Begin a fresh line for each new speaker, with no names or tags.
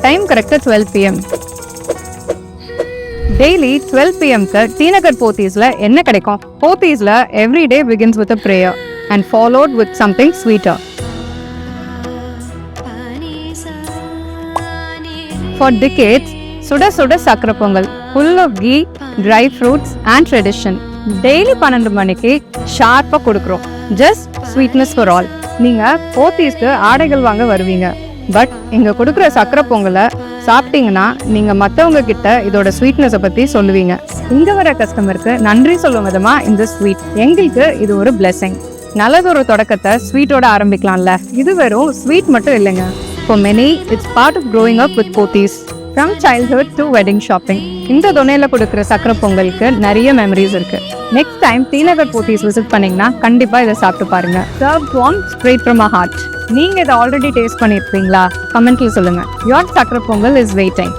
Time கரெக்டாக 12 PM. Daily 12 PMக்கு டீநகர் போத்தீஸ்ல என்ன கிடைக்கும்? போத்தீஸ்ல every day begins with a prayer and followed with something sweeter. For decades, சுட சுட சக்கரை pongal full of ghee, dry fruits and tradition. Daily 12 மணிக்கு ஷார்ப்பாக கொடுக்குறோம். Just sweetness for all. நீங்கள் போத்தீஸ்க்கு ஆடைகள் வாங்க வருவீங்க, பட் இங்கே கொடுக்குற சக்கரை பொங்கலை சாப்பிட்டீங்கன்னா நீங்கள் மற்றவங்க கிட்ட இதோட ஸ்வீட்னஸை பற்றி சொல்லுவீங்க. இங்கே வர கஸ்டமருக்கு நன்றி சொல்லும் விதமாக இந்த ஸ்வீட். எங்களுக்கு இது ஒரு பிளெஸிங். நல்லதொரு தொடக்கத்தை ஸ்வீட்டோட ஆரம்பிக்கலாம்ல. இது வெறும் ஸ்வீட் மட்டும் இல்லைங்க. For many, it's part of growing up with Pothys. From childhood to wedding shopping. இந்த தொனையில கொடுக்குற சக்கரை பொங்கலுக்கு நிறைய மெமரிஸ் இருக்கு. Next time T Nagar Pothys visit பண்ணீங்கன்னா கண்டிப்பா இதை சாப்பிட்டு பாருங்க. Served warm straight from our heart. நீங்க இதை ஆல்ரெடி டேஸ்ட் பண்ணிருப்பீங்களா? கமெண்ட்ல சொல்லுங்க. Your சக்கரை பொங்கல் is waiting.